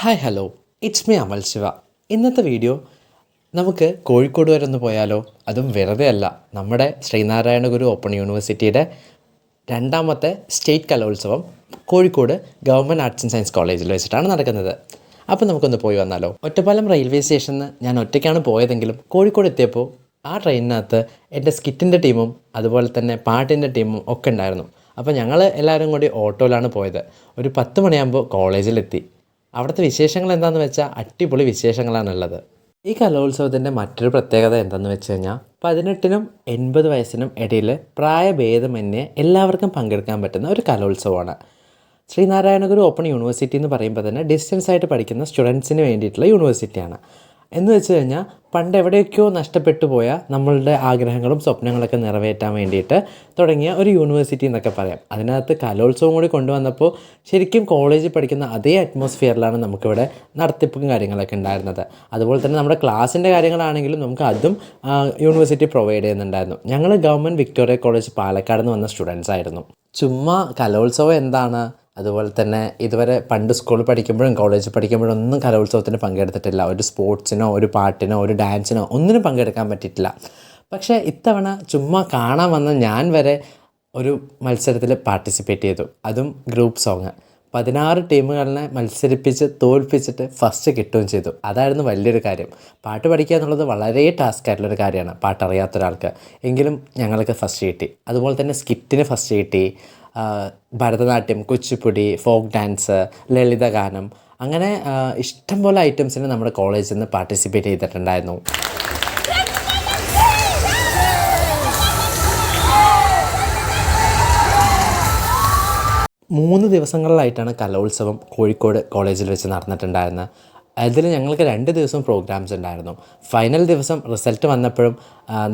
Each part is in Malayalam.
ഹായ് ഹലോ, ഇറ്റ്സ് മീ അമൽ ശിവ. ഇന്നത്തെ വീഡിയോ നമുക്ക് കോഴിക്കോട് വരെ ഒന്ന് പോയാലോ? അതും വെറുതെ അല്ല, നമ്മുടെ ശ്രീനാരായണ ഗുരു ഓപ്പൺ യൂണിവേഴ്സിറ്റിയുടെ രണ്ടാമത്തെ സ്റ്റേറ്റ് കലോത്സവം Kozhikode government arts and science കോളേജിൽ വെച്ചിട്ടാണ് നടക്കുന്നത്. അപ്പോൾ നമുക്കൊന്ന് പോയി വന്നാലോ? ഒറ്റപ്പാലം റെയിൽവേ സ്റ്റേഷനിൽ ഞാൻ ഒറ്റയ്ക്കാണ് പോയതെങ്കിലും കോഴിക്കോട് എത്തിയപ്പോൾ ആ ട്രെയിനിനകത്ത് എൻ്റെ സ്കിറ്റിൻ്റെ ടീമും അതുപോലെ തന്നെ പാട്ടിൻ്റെ ടീമും ഒക്കെ ഉണ്ടായിരുന്നു. അപ്പോൾ ഞങ്ങൾ എല്ലാവരും കൂടി ഓട്ടോയിലാണ് പോയത്. ഒരു 10 മണിയാകുമ്പോൾ കോളേജിലെത്തി. അവിടുത്തെ വിശേഷങ്ങൾ എന്താണെന്ന് വെച്ചാൽ അടിപൊളി വിശേഷങ്ങളാണുള്ളത്. ഈ കലോത്സവത്തിൻ്റെ മറ്റൊരു പ്രത്യേകത എന്താണെന്ന് വെച്ച് കഴിഞ്ഞാൽ 18നും 80 വയസ്സിനും ഇടയിൽ പ്രായഭേദമന്യേ എല്ലാവർക്കും പങ്കെടുക്കാൻ പറ്റുന്ന ഒരു കലോത്സവമാണ്. ശ്രീനാരായണ ഗുരു ഓപ്പൺ യൂണിവേഴ്സിറ്റി എന്ന് പറയുമ്പോൾ തന്നെ ഡിസ്റ്റൻസ് ആയിട്ട് പഠിക്കുന്ന സ്റ്റുഡൻസിന് വേണ്ടിയിട്ടുള്ള യൂണിവേഴ്സിറ്റിയാണ്. എന്ന് വെച്ച് കഴിഞ്ഞാൽ പണ്ട് എവിടെയൊക്കെയോ നഷ്ടപ്പെട്ടു പോയ നമ്മളുടെ ആഗ്രഹങ്ങളും സ്വപ്നങ്ങളൊക്കെ നിറവേറ്റാൻ വേണ്ടിയിട്ട് തുടങ്ങിയ ഒരു യൂണിവേഴ്സിറ്റി എന്നൊക്കെ പറയാം. അതിനകത്ത് കലോത്സവം കൂടി കൊണ്ടുവന്നപ്പോൾ ശരിക്കും കോളേജിൽ പഠിക്കുന്ന അതേ അറ്റ്മോസ്ഫിയറിലാണ് നമുക്കിവിടെ നടത്തിപ്പും കാര്യങ്ങളൊക്കെ ഉണ്ടായിരുന്നത്. അതുപോലെ തന്നെ നമ്മുടെ ക്ലാസ്സിൻ്റെ കാര്യങ്ങളാണെങ്കിലും നമുക്ക് അതും യൂണിവേഴ്സിറ്റി പ്രൊവൈഡ് ചെയ്യുന്നുണ്ടായിരുന്നു. ഞങ്ങൾ ഗവൺമെൻറ് വിക്ടോറിയ കോളേജ് പാലക്കാട് നിന്ന് വന്ന സ്റ്റുഡൻസ് ആയിരുന്നു. ചുമ്മാ കലോത്സവം എന്താണ്, അതുപോലെ തന്നെ ഇതുവരെ പണ്ട് സ്കൂളിൽ പഠിക്കുമ്പോഴും കോളേജിൽ പഠിക്കുമ്പോഴും ഒന്നും കലോത്സവത്തിന് പങ്കെടുത്തിട്ടില്ല. ഒരു സ്പോർട്സിനോ ഒരു പാട്ടിനോ ഒരു ഡാൻസിനോ ഒന്നിനും പങ്കെടുക്കാൻ പറ്റിയിട്ടില്ല. പക്ഷേ ഇത്തവണ ചുമ്മാ കാണാൻ വന്ന ഞാൻ വരെ ഒരു മത്സരത്തിൽ പാർട്ടിസിപ്പേറ്റ് ചെയ്തു. അതും ഗ്രൂപ്പ് സോങ്. 16 ടീമുകളിനെ മത്സരിപ്പിച്ച് തോൽപ്പിച്ചിട്ട് ഫസ്റ്റ് കിട്ടുകയും ചെയ്തു. അതായിരുന്നു വലിയൊരു കാര്യം. പാട്ട് പഠിക്കുക എന്നുള്ളത് വളരെ ടാസ്ക് ആയിട്ടുള്ളൊരു കാര്യമാണ് പാട്ടറിയാത്ത ഒരാൾക്ക്. എങ്കിലും ഞങ്ങൾക്ക് ഫസ്റ്റ് കിട്ടി. അതുപോലെ തന്നെ സ്കിറ്റിന് ഫസ്റ്റ് കിട്ടി. ഭരതനാട്യം, കുച്ചിപ്പുടി, ഫോക്ക് ഡാൻസ്, ലളിതഗാനം, അങ്ങനെ ഇഷ്ടംപോലെ ഐറ്റംസിന് നമ്മുടെ കോളേജിൽ നിന്ന് പാർട്ടിസിപ്പേറ്റ് ചെയ്തിട്ടുണ്ടായിരുന്നു. മൂന്ന് ദിവസങ്ങളിലായിട്ടാണ് കലോത്സവം കോഴിക്കോട് കോളേജിൽ വെച്ച് നടന്നിട്ടുണ്ടായിരുന്നത്. അതിൽ ഞങ്ങൾക്ക് 2 ദിവസം പ്രോഗ്രാംസ് ഉണ്ടായിരുന്നു. ഫൈനൽ ദിവസം റിസൾട്ട് വന്നപ്പോഴും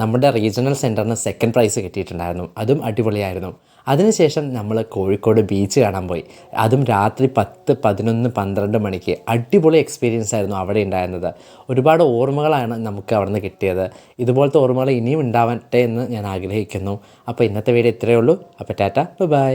നമ്മുടെ റീജിയണൽ സെൻറ്ററിന് സെക്കൻഡ് പ്രൈസ് കിട്ടിയിട്ടുണ്ടായിരുന്നു. അതും അടിപൊളിയായിരുന്നു. അതിനുശേഷം നമ്മൾ കോഴിക്കോട് ബീച്ച് കാണാൻ പോയി. അതും രാത്രി 10, 11, 12 മണിക്ക്. അടിപൊളി എക്സ്പീരിയൻസ് ആയിരുന്നു അവിടെ ഉണ്ടായിരുന്നത്. ഒരുപാട് ഓർമ്മകളാണ് നമുക്ക് അവിടെ നിന്ന് കിട്ടിയത്. ഇതുപോലത്തെ ഓർമ്മകൾ ഇനിയും ഉണ്ടാവട്ടെ എന്ന് ഞാൻ ആഗ്രഹിക്കുന്നു. അപ്പോൾ ഇന്നത്തെ വീഡിയോ ഇത്രയേ ഉള്ളൂ. അപ്പോൾ ടാറ്റ, ബൈ.